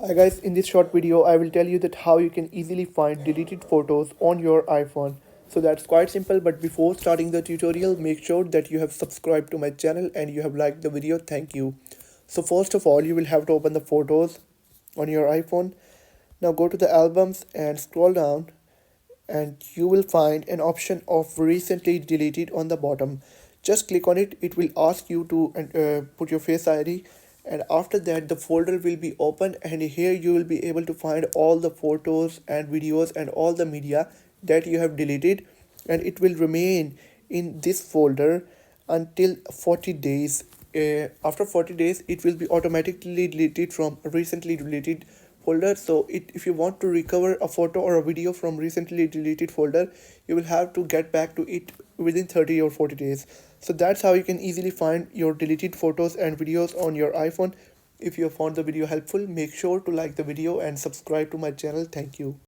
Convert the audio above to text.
Hi guys, in this short video I will tell you that how you can easily find deleted photos on your iPhone. So that's quite simple, but before starting the tutorial make sure that you have subscribed to my channel and you have liked the video. Thank you. So first of all you will have to open the photos on your iPhone. Now go to the albums and scroll down and you will find an option of recently deleted on the bottom. Just click on it. It will ask you to put your face ID, and after that the folder will be open, and here you will be able to find all the photos and videos and all the media that you have deleted, and it will remain in this folder until 40 days. After 40 days it will be automatically deleted from recently deleted folder. So if you want to recover a photo or a video from recently deleted folder, you will have to get back to it within 30 or 40 days. So that's how you can easily find your deleted photos and videos on your iPhone. If you have found the video helpful, make sure to like the video and subscribe to my channel. Thank you.